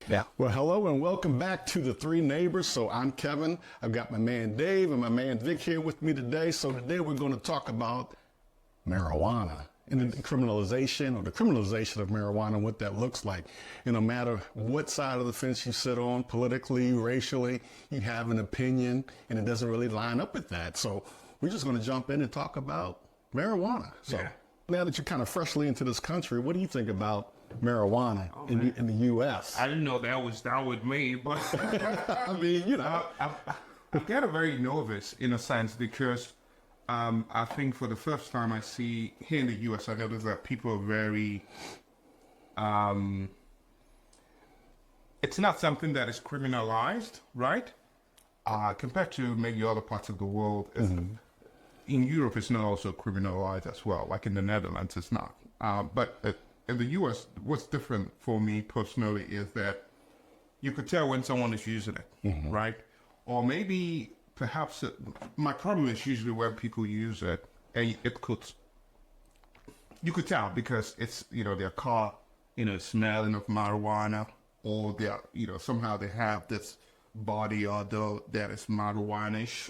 Yeah. Well, hello and welcome back to the Three Neighbors. So I'm Kevin. I've got my man Dave and my man Vic here with me today. So today we're going to talk about marijuana and the criminalization of marijuana and what that looks like. No matter what side of the fence you sit on, politically, racially, you have an opinion and it doesn't really line up with that. So we're just going to jump in and talk about marijuana. So now that you're kind of freshly into this country, what do you think about marijuana in the U.S.? I didn't know that was down with me, but I mean, you know, I get very nervous in a sense because I think for the first time I see here in the U.S. I notice that people are very. It's not something that is criminalized, right? Compared to maybe other parts of the world. In Europe, it's not also criminalized as well. Like in the Netherlands, it's not. But in the U.S., what's different for me personally is that you could tell when someone is using it, right? Or maybe perhaps my problem is usually when people use it, and you could tell because it's, their car, smelling of marijuana, or they're, somehow they have this body odor that is marijuana-ish,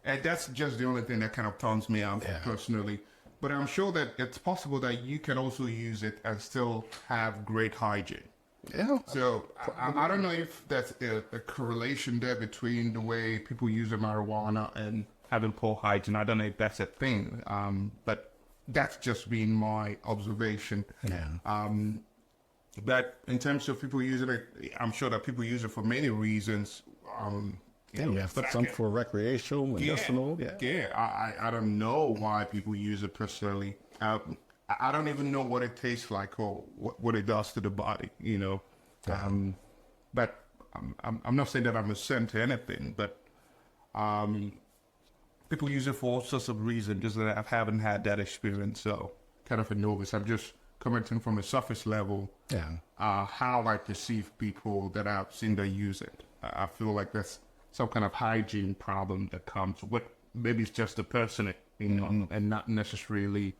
And that's just the only thing that kind of turns me out personally. But I'm sure that it's possible that you can also use it and still have great hygiene. Yeah. So I don't know if that's a correlation there between the way people use the marijuana and having poor hygiene. I don't know if that's a thing, but that's just been my observation. Yeah. But in terms of people using it, I'm sure that people use it for many reasons. Some for recreational, medicinal. I don't know why people use it personally. I don't even know what it tastes like or what it does to the body, But I'm not saying that I'm a saint to anything, but people use it for all sorts of reasons. Just that I haven't had that experience, so kind of a novice. I'm just commenting from a surface level. How I perceive people that I've seen they use it. I feel like that's some kind of hygiene problem that comes with, maybe it's just the person, and not necessarily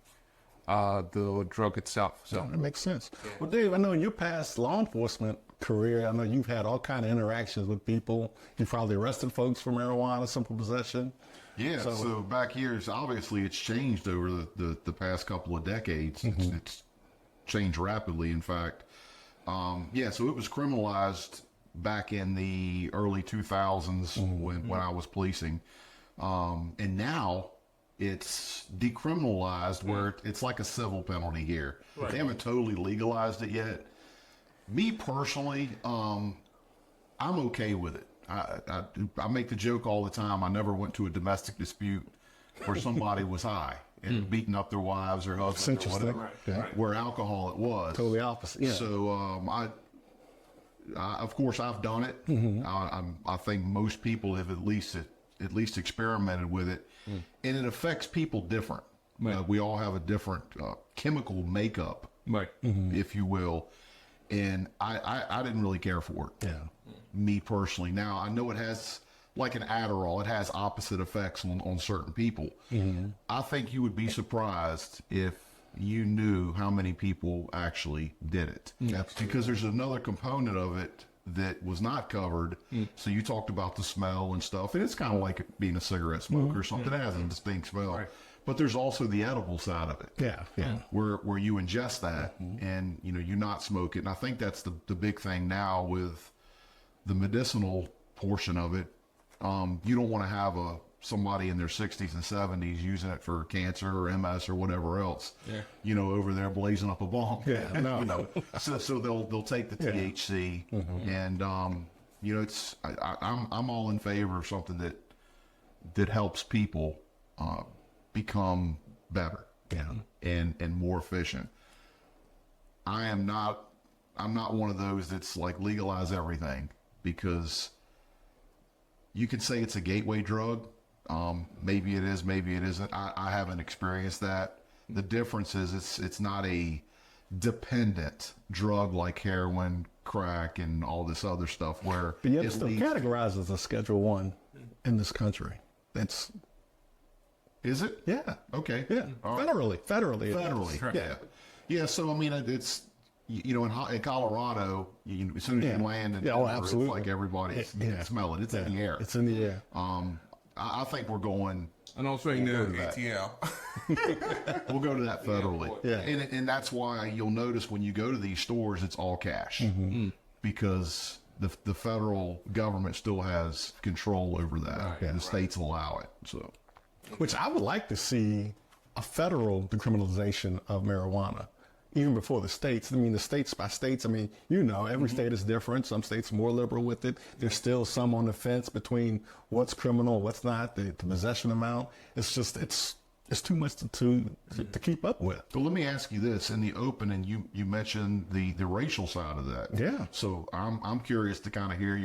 the drug itself. So that makes sense. Well, Dave, I know in your past law enforcement career, I know you've had all kind of interactions with people. You probably arrested folks for marijuana, simple possession. Yeah, so back here, obviously it's changed over the past couple of decades. It's changed rapidly, in fact. So it was criminalized back in the early 2000s when I was policing. And now it's decriminalized where it's like a civil penalty here. Right. They haven't totally legalized it yet. Me personally, I'm okay with it. I make the joke all the time. I never went to a domestic dispute where somebody was high and beating up their wives or husbands or whatever, where alcohol it was. Totally opposite. Yeah. So of course, I've done it. I think most people have at least experimented with it, and it affects people different. We all have a different chemical makeup, if you will, and I didn't really care for it. Me personally. Now I know it has, like an Adderall, it has opposite effects on certain people. I think you would be surprised if you knew how many people actually did it. Because there's another component of it that was not covered. So you talked about the smell and stuff, and it's kind of like being a cigarette smoker or something. It has a distinct smell. But there's also the edible side of it. Where you ingest that and you not smoke it. And I think that's the big thing now with the medicinal portion of it. You don't want to have somebody in their 60s and 70s using it for cancer or MS or whatever else, over there blazing up a bomb. So they'll take the THC, and I'm all in favor of something that helps people become better and more efficient. I'm not one of those that's like legalize everything, because you could say it's a gateway drug. Maybe it is, maybe it isn't. I haven't experienced that. The difference is it's not a dependent drug like heroin, crack, and all this other stuff where but yet it's still categorized as a Schedule 1 in this country. Is it? Yeah. Okay. Yeah. Federally. Right. Yeah. So I mean, you know, in Colorado, as soon as you land, in Yeah, oh, Denver, absolutely. It's like everybody, you can smell it. It's in the air. It's in the air. I think we're going. And also in the ATL. We'll go to that federally. Yeah. And that's why you'll notice when you go to these stores, it's all cash because the federal government still has control over that, and the states allow it. So, Which I would like to see a federal decriminalization of marijuana, even before the states. I mean, the states by states, I mean, you know, every state is different. Some states are more liberal with it. There's still some on the fence between what's criminal, what's not, the possession amount. It's just, it's too much to keep up with. but let me ask you this: in the opening, you mentioned the racial side of that. Yeah. So I'm curious to kind of hear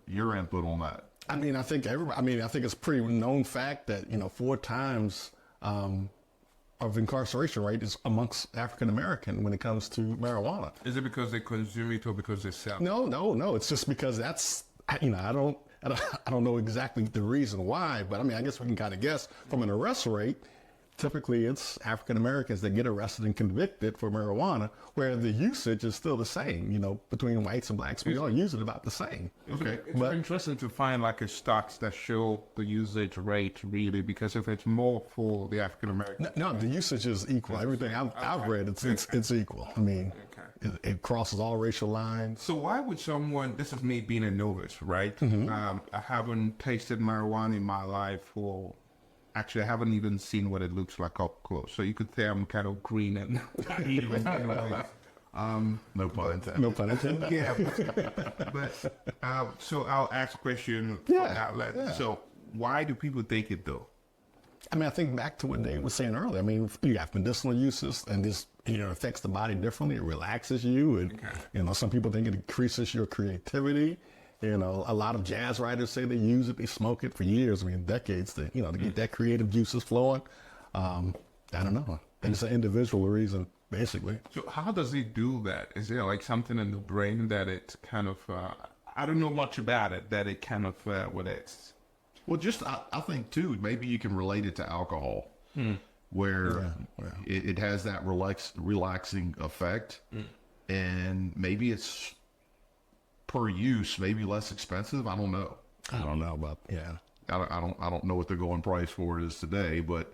your input on that. I mean, I think it's a pretty known fact that, you know, 4 times of incarceration rate is amongst African American when it comes to marijuana. Is it because they consume it or because they sell? No. It's just because that's, you know, I don't know exactly the reason why, but I mean, I guess we can kind of guess from an arrest rate. Typically, it's African Americans that get arrested and convicted for marijuana, where the usage is still the same. You know, between whites and blacks, we all use it about the same. Okay. It's very interesting to find like a stats that show the usage rate really, because if it's more for the African American. No, the usage is equal. Everything I've read, it's equal. I mean, it crosses all racial lines. So why would someone, this is me being a novice, right? I haven't tasted marijuana in my life for, actually I haven't even seen what it looks like up close. So you could say I'm kind of green and naive in a way. No pun intended. No pun intended. Yeah, but so I'll ask a question. Yeah. So why do people take it though? I mean, I think back to what Dave was saying earlier. I mean, you have medicinal uses, and this, you know, affects the body differently. It relaxes you, and you know, some people think it increases your creativity. You know, a lot of jazz writers say they use it, they smoke it for years, I mean, decades, to get that creative juices flowing. I don't know. I think it's an individual reason, basically. So how does it do that? Is there like something in the brain that it kind of, I don't know much about it, that it kind of, what it's... Well, just I think too, maybe you can relate it to alcohol, where it has that relaxing effect, and maybe it's per use, maybe less expensive. I don't know. I don't know about, yeah. I don't know what the going price for it is today, but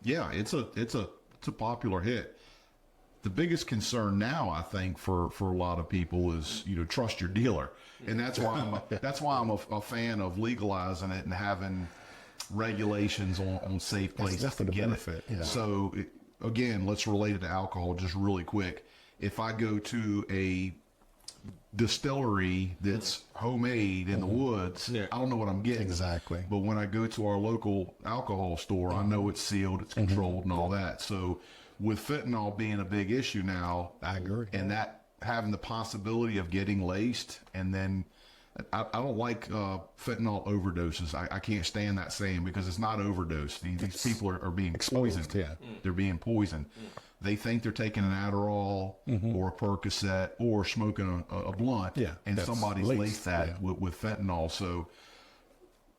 yeah, it's a popular hit. The biggest concern now, I think, for a lot of people is, you know, trust your dealer, and that's why I'm a fan of legalizing it and having regulations on safe places. That's the to get benefit. it. Yeah. So again, let's relate it to alcohol just really quick. If I go to a distillery that's homemade in the woods, I don't know what I'm getting. Exactly. But when I go to our local alcohol store, I know it's sealed, it's controlled, and all that. So with fentanyl being a big issue now, I agree. and that having the possibility of getting laced, and then I don't like fentanyl overdoses. I can't stand that saying, because it's not overdose. These people are being poisoned. Yeah. They're being poisoned. They think they're taking an Adderall or a Percocet or smoking a blunt, and that's somebody's laced that yeah. with fentanyl. So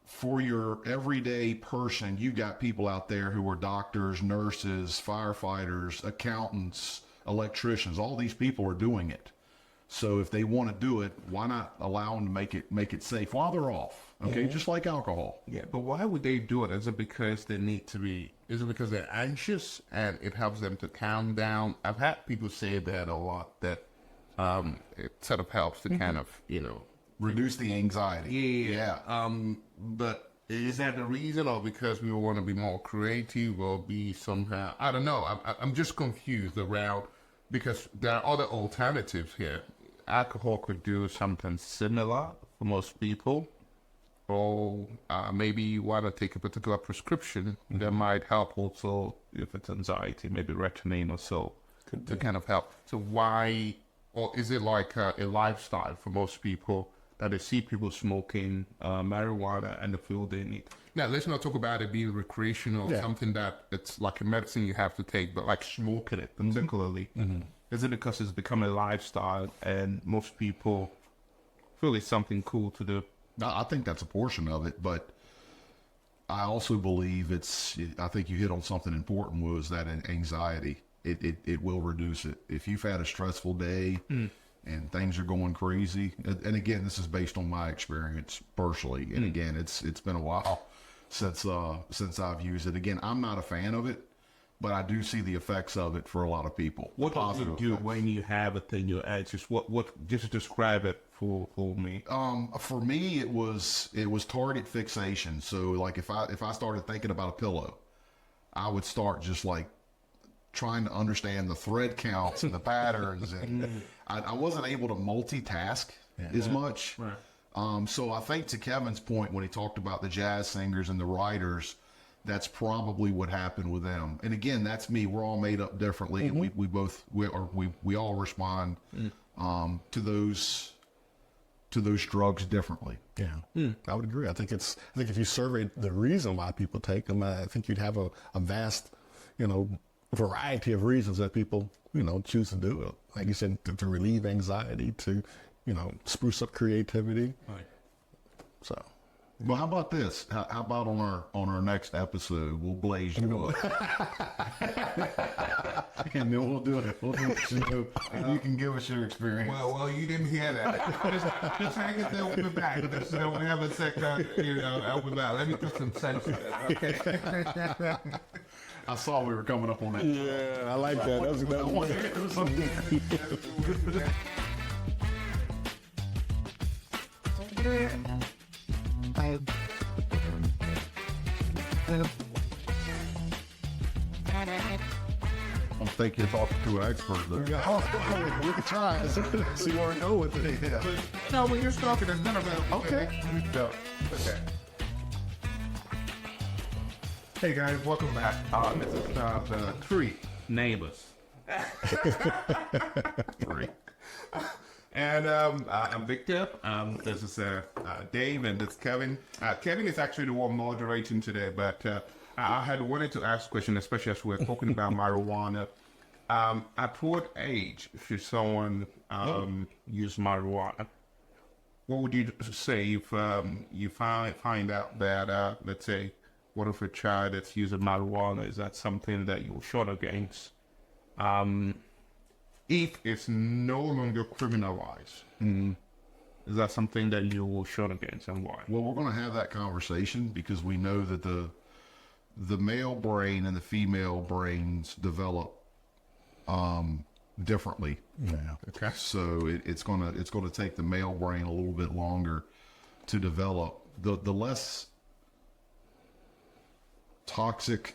for your everyday person, you got people out there who are doctors, nurses, firefighters, accountants, electricians. All these people are doing it. So if they want to do it, why not allow them to make it safe while they're off? Okay, just like alcohol. Yeah, but why would they do it? Is it because they need to be, is it because they're anxious and it helps them to calm down? I've had people say that a lot, that it sort of helps to kind of, you know, Reduce the anxiety. Yeah. But is that the reason, or because we want to be more creative, or be somehow, I don't know. I'm just confused around, because there are other alternatives here. Alcohol could do something similar for most people, or maybe why not take a particular prescription that might help also if it's anxiety, maybe Ritalin or so, to kind of help. So why, or is it like a lifestyle for most people, that they see people smoking marijuana and they feel they need? Now, let's not talk about it being recreational, something that it's like a medicine you have to take, but like smoking it particularly. Is it because it's become a lifestyle and most people feel it's something cool to do? I think that's a portion of it, but I also believe I think you hit on something important, was that anxiety. it will reduce it. If you've had a stressful day and things are going crazy, and again, this is based on my experience personally, and again, it's been a while since I've used it. Again, I'm not a fan of it, but I do see the effects of it for a lot of people. What does it do when you have it in your edges? What just describe it for me? For me, it was target fixation. So like if I started thinking about a pillow, I would start just like trying to understand the thread counts and the patterns, and I wasn't able to multitask as much. Right. So I think to Kevin's point when he talked about the jazz singers and the writers, that's probably what happened with them. And again, that's me. We're all made up differently, and we all respond to those drugs differently. Yeah, I would agree. I think if you surveyed the reason why people take them, I think you'd have a vast, variety of reasons that people, choose to do it. Like you said, to relieve anxiety, to, spruce up creativity. Right. So. Well, how about this? How about on our next episode, we'll blaze you up, and then we'll do it. You can give us your experience. Well, you didn't hear that. Just hang it there with me back. Just don't have a second, I'll be back. Let me put some sense in it, okay? I saw we were coming up on that. Yeah, I like that. That was I think you're talking to an expert. Though. we can try. See where we go with it. Yeah. No, when you're talking, there's none of that. Okay. Okay. Hey guys, welcome back. This is the Three Neighbors. Three. And I'm Victor. This is Dave, and this is Kevin. Kevin is actually the one moderating today, but I had wanted to ask a question, especially as we're talking about marijuana. At what age should someone use marijuana? What would you say if you find out that, let's say, what if a child that's using marijuana, is that something that you'll short against? If it's no longer criminalized, is that something that you will short against, and why? Well, we're going to have that conversation because we know that the male brain and the female brains develop differently. Yeah. Okay. So it's gonna take the male brain a little bit longer to develop. The less toxic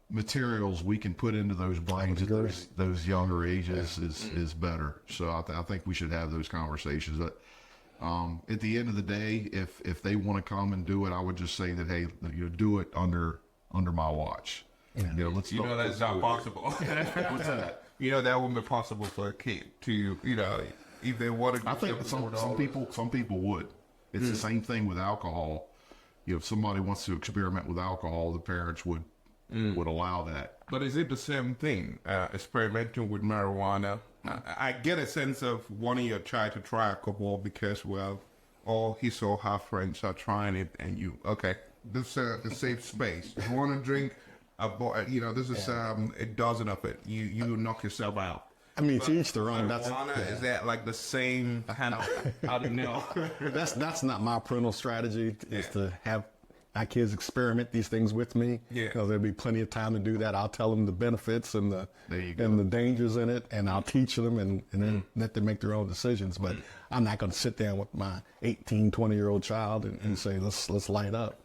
materials we can put into those brains at those younger ages is better. So I think we should have those conversations. But at the end of the day, if they want to come and do it, I would just say that, hey, do it under my watch. Yeah. That's not possible. What's that? That wouldn't be possible for a kid to, if they want to. I think some people would. It's the same thing with alcohol. If somebody wants to experiment with alcohol, the parents would allow that. But is it the same thing, experimenting with marijuana? I get a sense of wanting your child to try alcohol because, well, all his or her friends are trying it, and this is the safe space. If you want to drink, this is a dozen of it. You knock yourself out. I mean, to each their own. Is that like the same? How do you know? That's not my parental strategy. Is to have my kids experiment these things with me. Yeah. There'll be plenty of time to do that. I'll tell them the benefits and the dangers in it, and I'll teach them and then let them make their own decisions. But I'm not going to sit down with my 18, 20-year-old child and say, let's light up.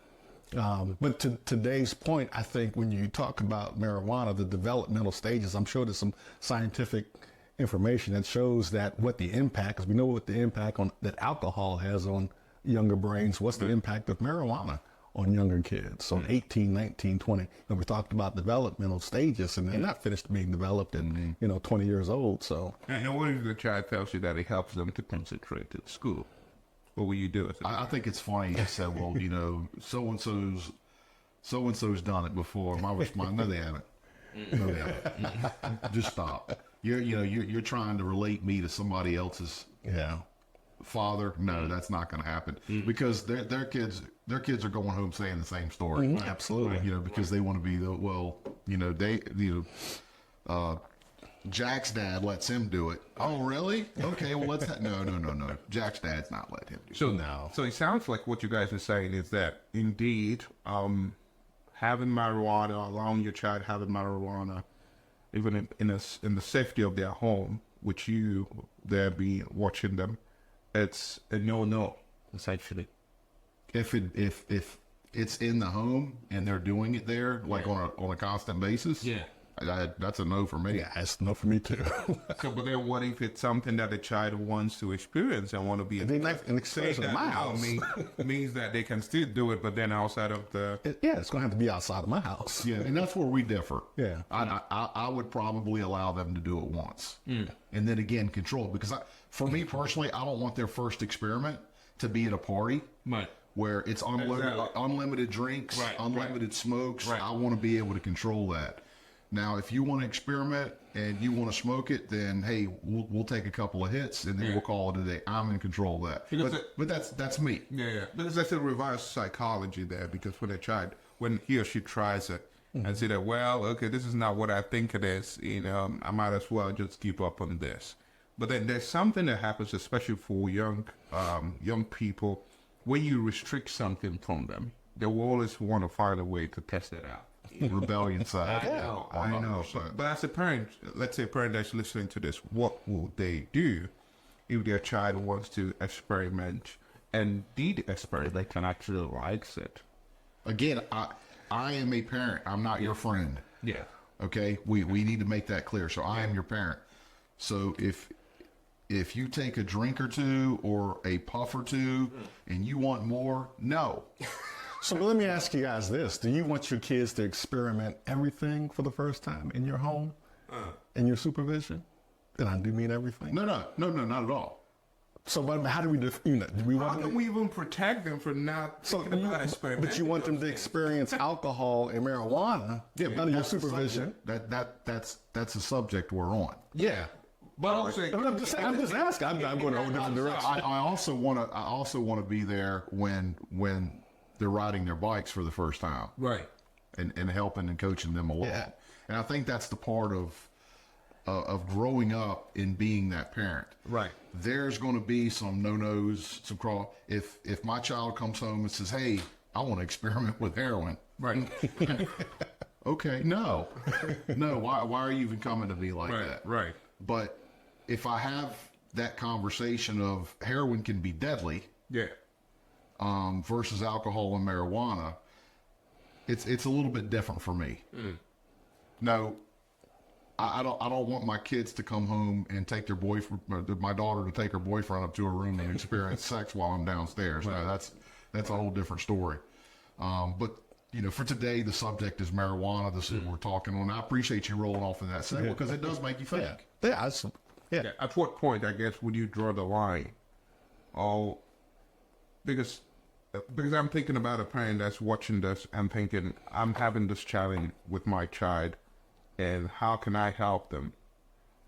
But to today's point, I think when you talk about marijuana, the developmental stages, I'm sure there's some scientific information that shows that what the impact, because we know what the impact that alcohol has on younger brains. What's the impact of marijuana on younger kids? So 18, 19, 20, we talked about developmental stages, and they're not finished being developed at 20 years old. So, and what if the child tells you that it helps them to concentrate at school? What will you do with it? I think it's funny you said, well, so and so's done it before. My response, no, they haven't. No, they haven't. Just stop. You're trying to relate me to somebody else's father, no, that's not going to happen because their kids are going home saying the same story. Absolutely. You know, because they want to be Jack's dad lets him do it. Oh, really? Okay, well no. Jack's dad's not letting him do it. So No. So it sounds like what you guys are saying is that indeed, having marijuana, allowing your child having marijuana, even in the safety of their home, which you there be watching them, it's a no, essentially. If it's in the home and they're doing it there like on a constant basis, that's a no for me. Yeah, it's no for me too. So, but then what if it's something that the child wants to experience and want to be? They like an experience in my house. Means that they can still do it, but then outside of the. It's going to have to be outside of my house. Yeah, and that's where we differ. Yeah. I would probably allow them to do it once, and then again control, because for me personally, I don't want their first experiment to be at a party. Right. Where it's unlimited drinks, unlimited smokes. I want to be able to control that. Now, if you want to experiment and you want to smoke it, then hey, we'll take a couple of hits and then we'll call it a day. I'm in control of that. But that's me. Yeah. Because that's a reverse psychology there. Because when a child, when he or she tries it and say that, well, okay, this is not what I think it is. You know, I might as well just keep up on this. But then there's something that happens, especially for young people, when you restrict something from them, they will always want to find a way to test it out. Rebellion side. I know. But as a parent, let's say a parent that's listening to this, what will they do if their child wants to experiment and did experiment and actually likes it? Again, I am a parent. I'm not your friend. Yeah. Okay? We need to make that clear. So I am your parent. So if you take a drink or two or a puff or two and you want more, no. So let me ask you guys this. Do you want your kids to experiment everything for the first time in your home, in your supervision? Then I do mean everything. No, not at all. So but how do we do we want How them can we even protect them from not thinking about experimenting? but you want them to experience alcohol and marijuana under your supervision. That's a subject we're on. Yeah. But also, I'm just asking. I'm going a whole different direction. I also want to be there when they're riding their bikes for the first time. right. And helping and coaching them along. Yeah. And I think that's the part of growing up and being that parent. Right. There's going to be some no-nos, some crawl. If my child comes home and says, "Hey, I want to experiment with heroin," Right. okay, no. Why are you even coming to me like that? Right. But if I have that conversation of heroin can be deadly, Yeah. versus alcohol and marijuana, it's a little bit different for me. No, I don't want my kids to come home and take their boyfriend, my daughter to take her boyfriend up to her room and experience sex while I'm downstairs. No, that's a whole different story. But for today, the subject is marijuana. This is what we're talking on. I appreciate you rolling off in that segue because it does make you think. Yeah. At what point, I guess, would you draw the line? Because I'm thinking about a parent that's watching this and thinking, I'm having this challenge with my child, and how can I help them?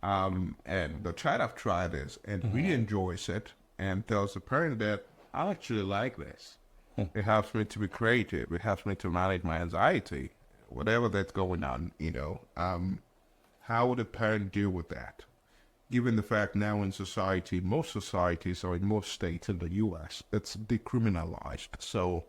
And the child have tried this and really enjoys it, and tells the parent that I actually like this. It helps me to be creative. It helps me to manage my anxiety, whatever that's going on. How would a parent deal with that? Given the fact now in society, most societies or in most states in the U.S., it's decriminalized. So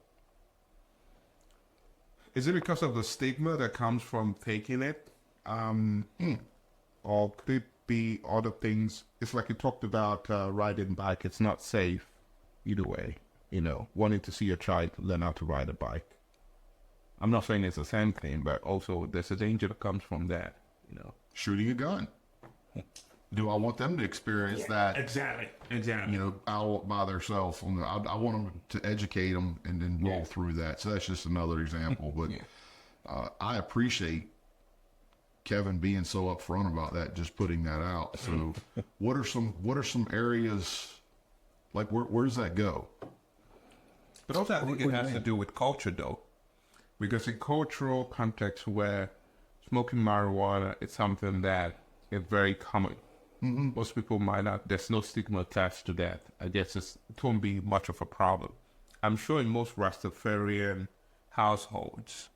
is it because of the stigma that comes from taking it? Or could it be other things? It's like you talked about riding bike. It's not safe either way, wanting to see your child learn how to ride a bike. I'm not saying it's the same thing, but also there's a danger that comes from that, Shooting a gun. Do I want them to experience that? Exactly. Out by themselves. I want them to educate them and then roll through that. So that's just another example. But I appreciate Kevin being so upfront about that, just putting that out. So what are some areas, like where does that go? But also I think it has to do with culture, though. Because in cultural contexts where smoking marijuana is something that is very common, Most people might not. There's no stigma attached to that. I guess it won't be much of a problem. I'm sure in most Rastafarian households,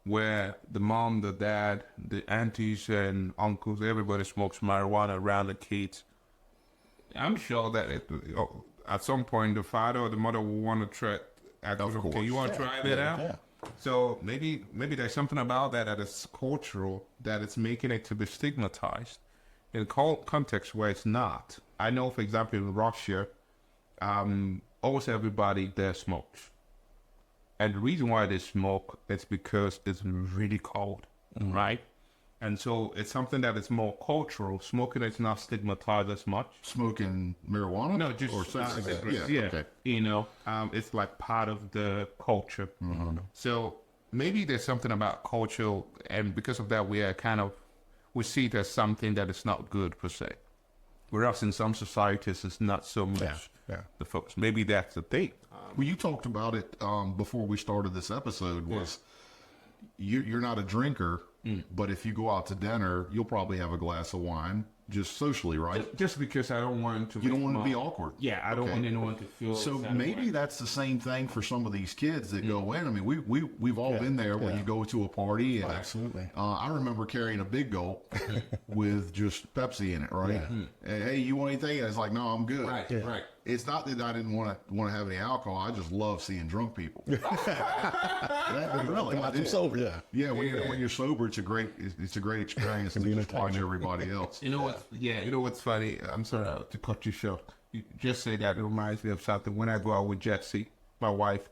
where the mom, the dad, the aunties and uncles, everybody smokes marijuana around the kids. I'm sure that at some point the father or the mother will want to try. Okay, you want to try that out? Yeah. So maybe there's something about that is cultural, that it's making it to be stigmatized in a context where it's not. I know, for example, in Russia, almost everybody there smokes. And the reason why they smoke is because it's really cold, right? And so it's something that is more cultural. Smoking is not stigmatized as much. Smoking marijuana? No, just cigarettes. yeah. Okay. You know, it's like part of the culture. So maybe there's something about culture, and because of that, we see it as something that is not good per se. Whereas in some societies, it's not so much the focus. Maybe that's the thing. Well, you talked about it before we started this episode. Was you're not a drinker, but if you go out to dinner, you'll probably have a glass of wine, just socially, right? Just because I don't want to. You don't want to be awkward. Yeah, I don't want anyone to feel. So maybe that's the same thing for some of these kids that go in. I mean, we've all been there when you go to a party. And, Absolutely. I remember carrying a big gulp with just Pepsi in it, right? And, hey, you want anything? And it's like, no, I'm good. Right. It's not that I didn't want to have any alcohol. I just love seeing drunk people. Really, I do. Sober, Yeah, when you're sober, it's a great experience to just watch everybody else. You know what's funny? I'm sorry to cut you short. You just say that, it reminds me of something. When I go out with Jetsy, my wife,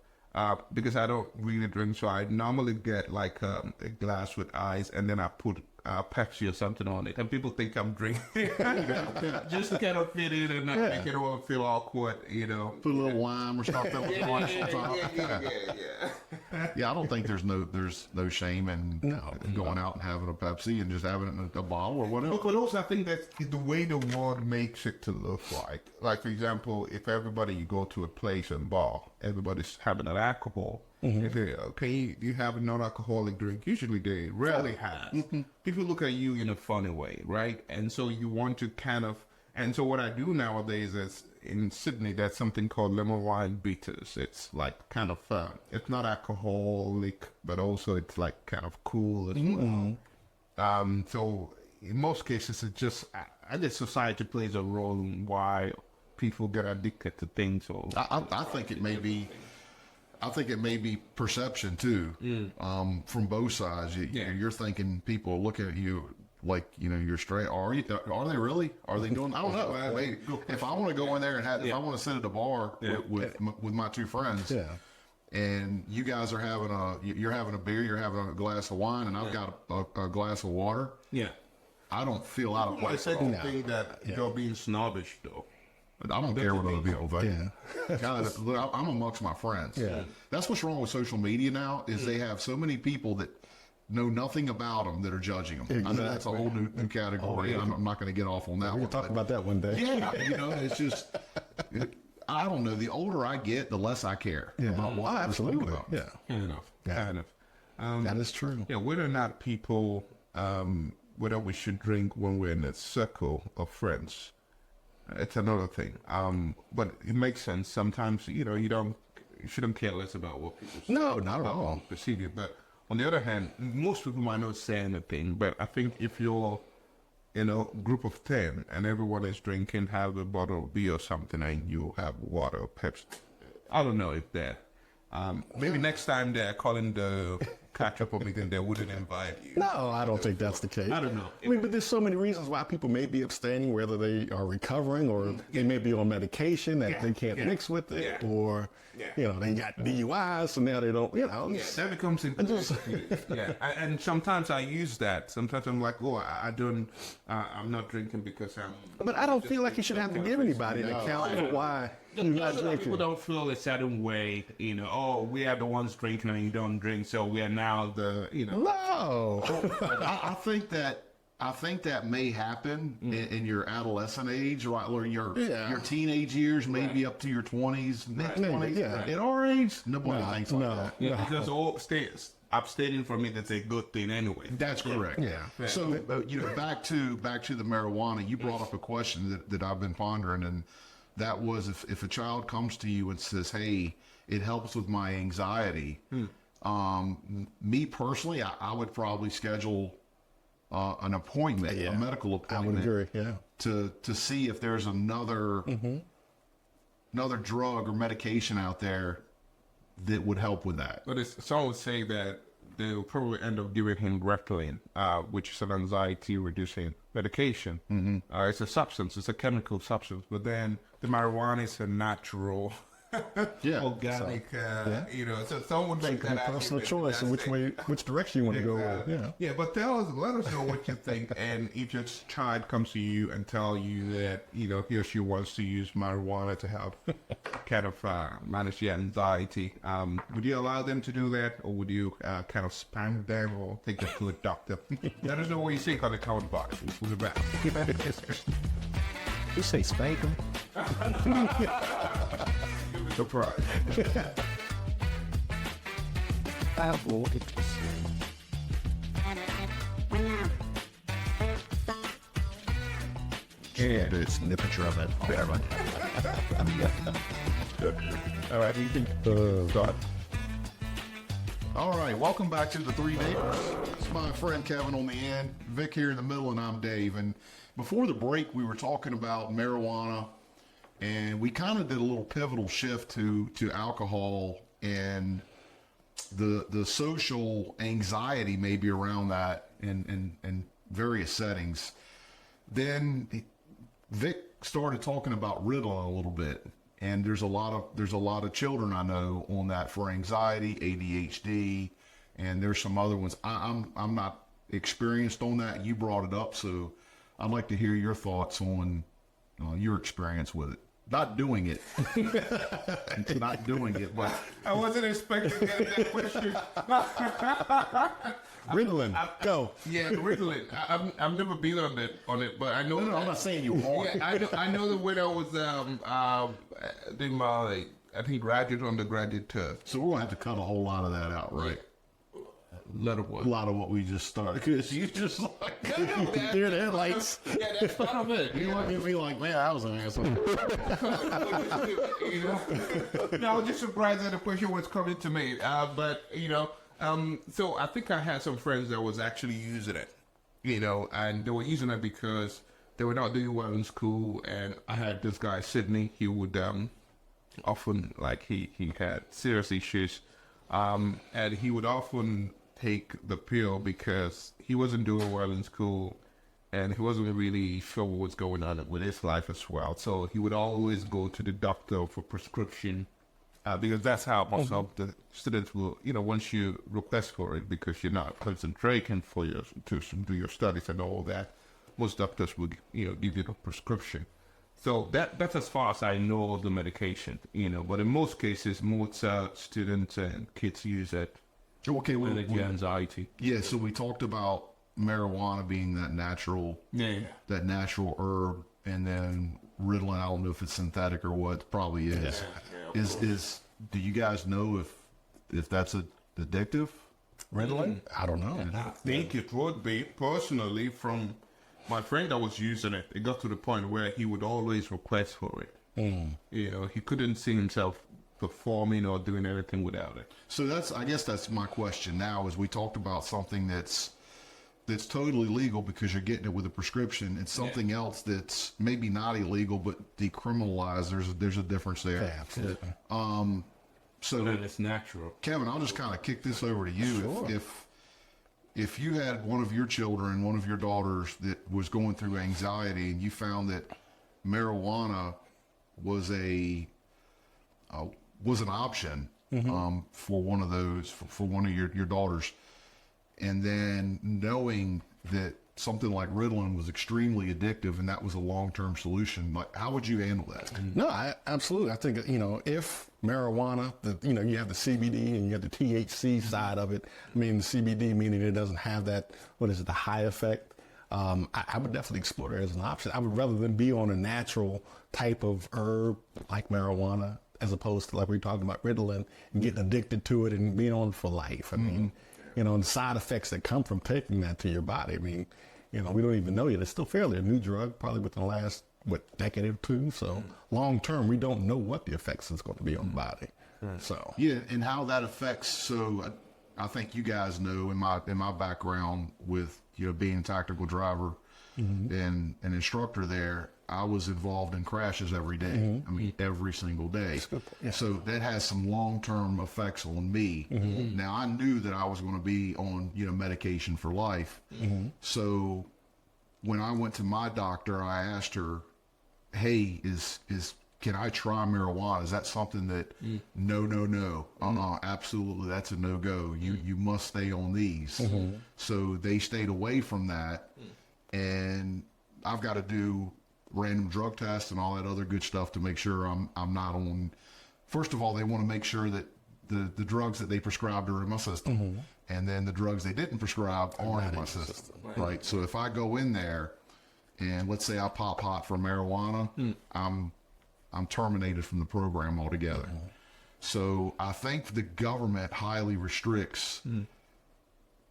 because I don't really drink, so I normally get like a glass with ice, and then I put Pepsi or something on it, and people think I'm drinking. Just to kind of fit in and not make everyone feel awkward, you know. Put a little lime or something with punch on top. Yeah, I don't think there's no shame in going out and having a Pepsi and just having it in a bottle or whatever. But also, I think that's the way the world makes it to look like. Like, for example, if you go to a place and bar, everybody's having an alcohol. If they okay, you have a non-alcoholic drink. Usually they rarely have. People look at you in a funny way, right? And so you want to and so what I do nowadays is, in Sydney, there's something called lemon wine bitters. It's like kind of it's not alcoholic, but also it's like kind of cool as well. So in most cases, it's just I guess society plays a role in why people get addicted to things. Or I think it may be. I think it may be perception too, from both sides. You're thinking people looking at you like you're straight. Are they really? Are they doing? I don't know. Wait, if I want to go in there and if I want to sit at a bar with my two friends, and you guys are you're having a beer, you're having a glass of wine, and I've got a glass of water. Yeah, I don't feel out of place. I don't think that you're being snobbish though. I don't care what other people think. Guys, I'm amongst my friends. That's what's wrong with social media now, is they have so many people that know nothing about them that are judging them. Exactly. I know that's a whole new category. I'm not going to get off on that. We'll talk about that one day. Yeah, it's just, I don't know. The older I get, the less I care about what absolutely. About. Yeah. Kind of. That is true. Yeah, whether or not people, whether we should drink when we're in a circle of friends, it's another thing. But it makes sense. Sometimes, you shouldn't care less about what people say. No, not at all. Perceive it. But on the other hand, most people might not say anything. But I think if you're in a group of 10 and everyone is drinking, have a bottle of beer or something, and you have water or Pepsi, I don't know if that. Maybe next time they're calling the catch-up or meeting, they wouldn't invite you. No, I don't think that's the case. I don't know. I mean, but there's so many reasons why people may be abstaining, whether they are recovering or they may be on medication that they can't mix with it, or they got DUIs, so now they don't. That becomes and sometimes I use that. Sometimes I'm like, I'm not drinking because I'm. But I don't feel like you should have to give anybody an account for why you're not drinking. People don't feel a certain way, we are the ones drinking and you don't drink, so we are now the, No. I think that may happen in your adolescent age, right? Or your teenage years, maybe up to your 20s, mid-20s. Yeah. At our age, nobody thinks like that. Because abstaining from it is a good thing anyway. That's correct. Yeah. So back to the marijuana. You brought up a question that I've been pondering, and that was if a child comes to you and says, "Hey, it helps with my anxiety." Me personally, I would probably schedule an appointment, a medical appointment. I would agree. Yeah. To see if there's another drug or medication out there that would help with that. But some would say that they'll probably end up giving him Ritalin, which is an anxiety-reducing medication. It's a substance, it's a chemical substance, but then the marijuana is a natural, organic, so someone would Make a personal choice in which direction you want to go with. Yeah. Yeah, but let us know what you think, and if your child comes to you and tell you that, he or she wants to use marijuana to help kind of manage the anxiety, would you allow them to do that, or would you kind of spank them or take them to a doctor? Let us know what you think on the comment box. We'll be back. You say spank them? Surprise. Yeah, it's the picture of it. All right, you think start? All right, welcome back to the Three Neighbors. It's my friend Kevin on the end, Vic here in the middle, and I'm Dave. And before the break, we were talking about marijuana, and we kind of did a little pivotal shift to alcohol and the social anxiety maybe around that in various settings. Then Vic started talking about Ritalin a little bit, and there's a lot of children I know on that for anxiety, ADHD, and there's some other ones. I'm not experienced on that. You brought it up, so I'd like to hear your thoughts on your experience with it. Not doing it, not doing it, but I wasn't expecting to get that question. Ritalin, go. Yeah, Ritalin. I've never been on it, but I know. no, I'm not saying you are. Yeah, I know that when I was doing my, I think undergraduate test. So we're gonna have to cut a whole lot of that out, right? A lot of what? A lot of what we just started, because you just like Deer the headlights. Yeah, that's part of it. you want to be like, man, I was an asshole. No, I was just surprised that the question was coming to me. But so I think I had some friends that was actually using it, and they were using it because they were not doing well in school. And I had this guy Sydney. He would often, like, he had serious issues, and he would often take the pill because he wasn't doing well in school, and he wasn't really sure what was going on with his life as well. So he would always go to the doctor for prescription, because that's how most of the students will, once you request for it because you're not concentrating to do your studies and all that, most doctors will, give you the prescription. So that's as far as I know of the medication, But in most cases, most students and kids use it. Okay, With anxiety. yeah. So we talked about marijuana being that natural herb, and then Ritalin. I don't know if it's synthetic or what. It probably is. Is do you guys know if that's addictive? Ritalin? I don't know. I think it would be. Personally, from my friend that was using it, it got to the point where he would always request for it. He couldn't see himself performing or doing anything without it. So I guess that's my question now. Is we talked about something that's totally legal because you're getting it with a prescription, and something else that's maybe not illegal but decriminalized. There's a difference there. Yeah, absolutely. So then it's natural. Kevin, I'll just kind of kick this over to you. Sure. If you had one of your children, one of your daughters that was going through anxiety, and you found that marijuana was an option for one of those, for one of your daughters, and then knowing that something like Ritalin was extremely addictive and that was a long-term solution, like, how would you handle that? No, absolutely. I think, if marijuana, you have the CBD and you have the THC side of it. I mean, the CBD meaning it doesn't have that, the high effect. I would definitely explore it as an option. I would rather than be on a natural type of herb like marijuana, as opposed to, like we're talking about, Ritalin and getting addicted to it and being on it for life. I mean, you know, and the side effects that come from taking that to your body. I mean, you know, we don't even know yet. It's still fairly a new drug, probably within the last, decade or two. So long term, we don't know what the effects is going to be on the body. So Yeah, and how that affects. So I think you guys know in my background with being a tactical driver and an instructor there, I was involved in crashes every day. I mean, every single day. Yeah. So that has some long-term effects on me. Now I knew that I was going to be on medication for life. So when I went to my doctor, I asked her, "Hey, can I try marijuana? Is that something that?" No. Absolutely, that's a no-go. You must stay on these. So they stayed away from that, and I've got to do random drug tests and all that other good stuff to make sure I'm not on. First of all, they want to make sure that the drugs that they prescribed are in my system, and then the drugs they didn't prescribe aren't in my system. Right. So if I go in there and let's say I pop hot for marijuana, I'm terminated from the program altogether. So I think the government highly restricts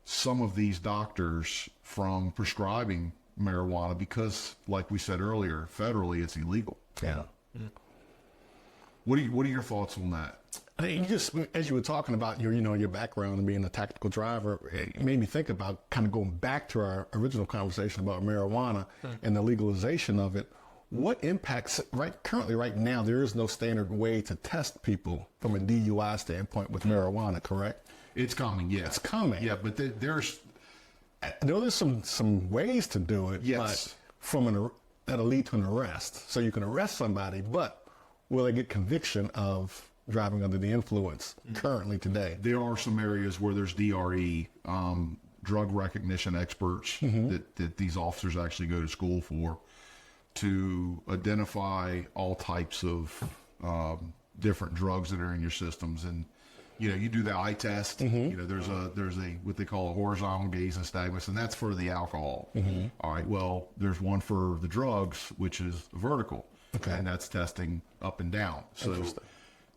some of these doctors from prescribing marijuana because, like we said earlier, federally it's illegal. yeah. What are your thoughts on that? You just, as you were talking about your background and being a tactical driver, it made me think about kind of going back to our original conversation about marijuana and the legalization of it. What impacts currently right now? There is no standard way to test people from a DUI standpoint with marijuana, correct? It's coming, yeah. It's coming. Yeah, but there's I know there's some ways to do it. Yes. But that'll lead to an arrest. So you can arrest somebody, but will they get conviction of driving under the influence currently today? there are some areas where there's DRE, drug recognition experts that these officers actually go to school for to identify all types of different drugs that are in your systems. And you do the eye test. There's a what they call a horizontal gaze nystagmus, and that's for the alcohol. All right. Well, there's one for the drugs, which is vertical, and that's testing up and down. So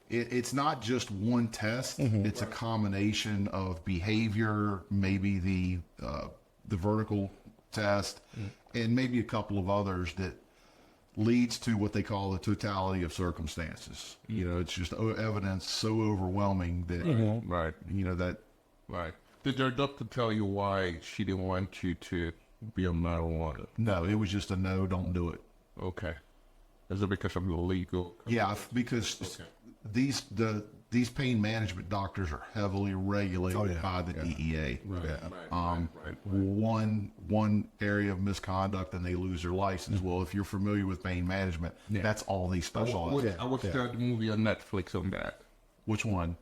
it's not just one test. It's a combination of behavior, maybe the vertical test, and maybe a couple of others that leads to what they call the totality of circumstances. It's just evidence so overwhelming that Right. that Right. Did your doctor tell you why she didn't want you to be on marijuana? no, it was just a no, don't do it. Okay. Is it because of the legal? Yeah, because these pain management doctors are heavily regulated by the DEA. One area of misconduct and they lose their license. Well, if you're familiar with pain management, that's all they specialize in. I watched the movie on Netflix on that. Which one?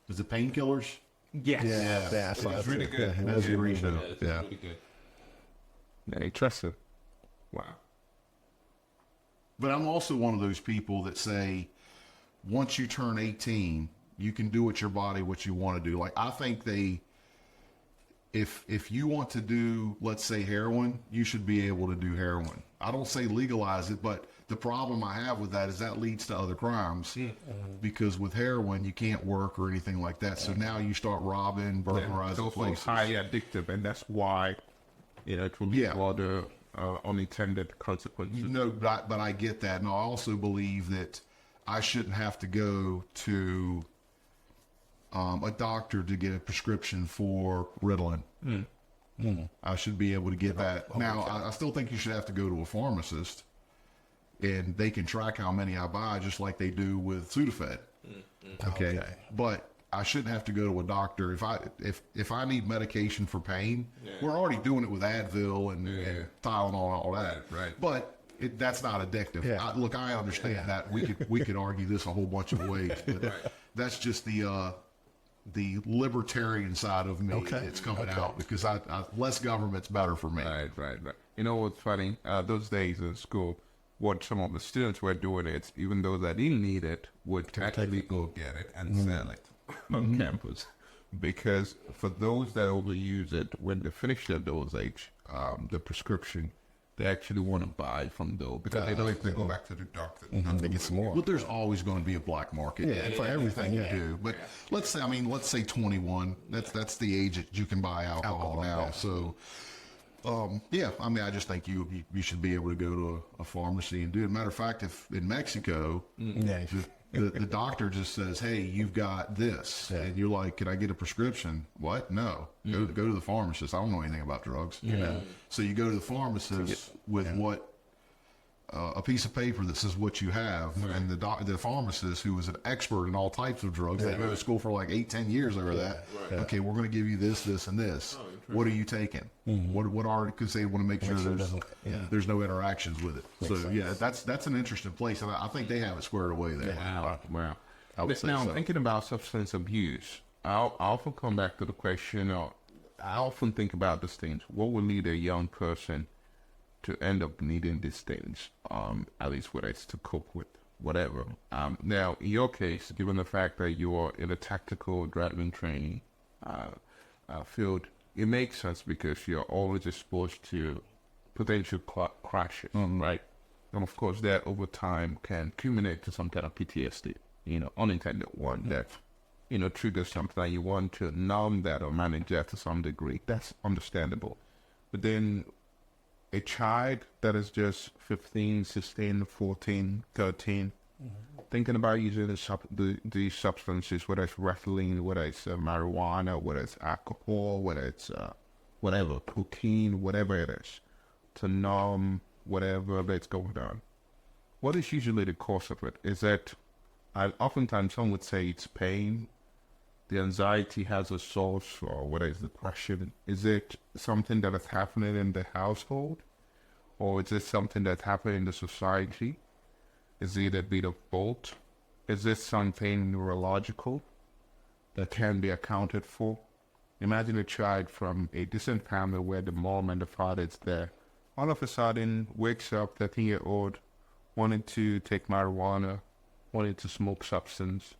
Is it Painkillers? Yes. Yeah, It's really good. Yeah, that's a great show. It's really good. Yeah, interesting. Wow. But I'm also one of those people that say, once you turn 18, you can do with your body what you want to do. Like, I think if you want to do, let's say, heroin, you should be able to do heroin. I don't say legalize it, but the problem I have with that is that leads to other crimes. Because with heroin, you can't work or anything like that. So now you start robbing, It's burglarizing also places. highly addictive, and that's why it will be a lot of unintended consequences. No, but I get that. And I also believe that I shouldn't have to go to a doctor to get a prescription for Ritalin. I should be able to get that. Now, I still think you should have to go to a pharmacist, and they can track how many I buy, just like they do with Sudafed. Okay, but I shouldn't have to go to a doctor if I need medication for pain. We're already doing it with Advil and Tylenol and all that. Right. But that's not addictive. Yeah. Look, I understand that. We could argue this a whole bunch of ways, but that's just the libertarian side of me that's coming out, because I less government's better for me. Right. You know what's funny? Those days in school, what some of the students were doing it, even those that didn't need it, would actually go get it and sell it on campus. Because for those that overuse it, when they finish their dosage, the prescription, they actually want to buy from those because they know if they go back to the doctor. They get some more. But there's always going to be a black market. Yeah, for everything. Yeah. Do. But let's say 21. That's the age that you can buy alcohol now. yeah. So, yeah, I mean, I just think you should be able to go to a pharmacy and do it. Matter of fact, if in Mexico, Yeah. the doctor just says, "Hey, you've got this," and you're like, "Can I get a prescription?" What? No. Go to the pharmacist. I don't know anything about drugs. So you go to the pharmacist with what. A piece of paper that says what you have, and the pharmacist, who is an expert in all types of drugs, they go to school for like 8-10 years over that. Okay, we're going to give you this, this, and this. What are you taking? What are, because they want to make sure there's no interactions with it. So yeah, that's an interesting place, and I think they have it squared away there. Wow. I would say Now, so. thinking about substance abuse, I often come back to the question, or I often think about these things. What will lead a young person to end up needing these things, at least whether it's to cope with whatever. Now, in your case, given the fact that you are in a tactical driving training field, it makes sense because you're always exposed to potential crashes, right? And of course, that over time can accumulate to some kind of PTSD, unintended one that, triggers something that you want to numb that or manage that to some degree. That's understandable. But then a child that is just 15, 16, 14, 13, thinking about using these substances, whether it's Ritalin, whether it's marijuana, whether it's alcohol, whether it's whatever, cocaine, whatever it is, to numb whatever that's going on. What is usually the cause of it? Is that, oftentimes some would say it's pain, the anxiety has a source, or whether it's depression. Is it something that is happening in the household? Or is it something that's happening in the society? Is it a bit of both? Is this something neurological that can be accounted for? Imagine a child from a decent family where the mom and the father is there. All of a sudden wakes up, 13-year-old, wanting to take marijuana, wanting to smoke substance,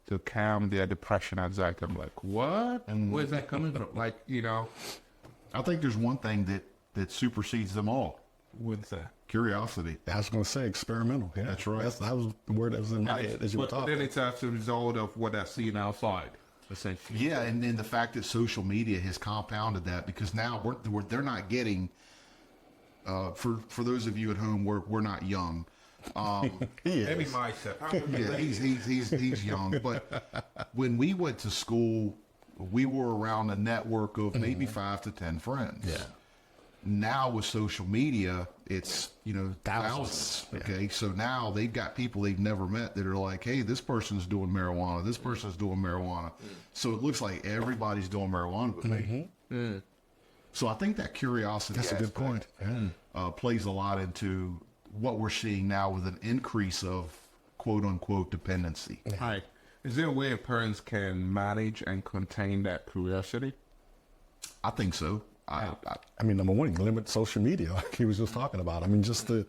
to calm their depression, anxiety. I'm like, what? And where's that coming from? Like, I think there's one thing that supersedes them all. what's that? Curiosity. I was going to say experimental. Yeah, That's right. That was the word that was in my head as you were But talking. then it's as a result of what I see outside, essentially. Yeah, and then the fact that social media has compounded that, because now they're not getting. For those of you at home, we're not young. Maybe myself. Yeah, he's young. But when we went to school, we were around a network of maybe 5 to 10 friends. Yeah. Now with social media, it's thousands. Okay, so now they've got people they've never met that are like, hey, this person's doing marijuana. This person's doing marijuana. So it looks like everybody's doing marijuana with me. So I think that curiosity. That's a good point. Plays a lot into what we're seeing now with an increase of quote unquote dependency. Hi. Is there a way parents can manage and contain that curiosity? I think so. I mean, number one, limit social media, like he was just talking about. I mean, just the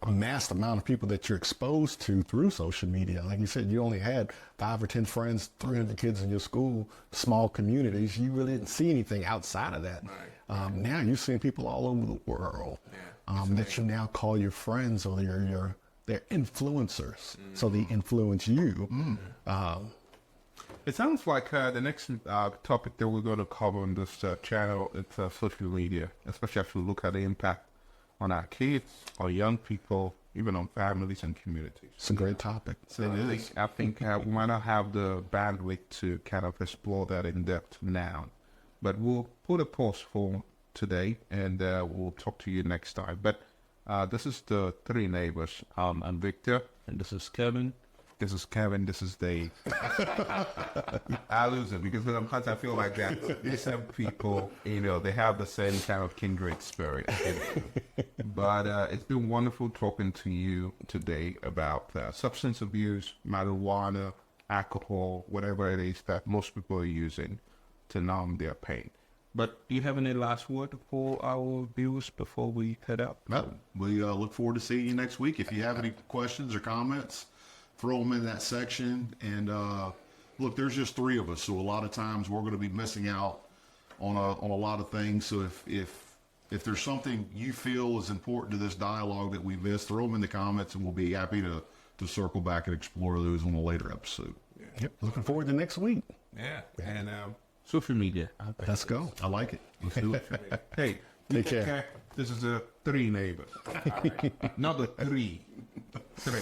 amassed amount of people that you're exposed to through social media. Like you said, you only had 5 or 10 friends, 300 kids in your school, small communities. You really didn't see anything outside of that. Right. Now you're seeing people all over the world that you now call your friends, or they're influencers. So they influence you. It sounds like the next topic that we're going to cover on this channel is social media, especially as we look at the impact on our kids, our young people, even on families and communities. It's a great topic. So I think we might not have the bandwidth to kind of explore that in depth now, but we'll put a pause for today, and we'll talk to you next time. But this is the Three Neighbors. I'm Victor, and this is Kevin. This is Kevin. This is Dave. I lose it because sometimes I feel like that. These people, they have the same kind of kindred spirit. But it's been wonderful talking to you today about substance abuse, marijuana, alcohol, whatever it is that most people are using to numb their pain. But do you have any last word for our viewers before we head out? No, we look forward to seeing you next week. If you have any questions or comments, throw them in that section. And look, there's just 3 of us, so a lot of times we're going to be missing out on a lot of things. So if if there's something you feel is important to this dialogue that we missed, throw them in the comments, and we'll be happy to circle back and explore those on a later episode. Yep. Looking forward to next week. Yeah. And social media. Let's go. I like it. Let's do it. Hey, Take care. This is a 3 neighbors. Not a 3. 3.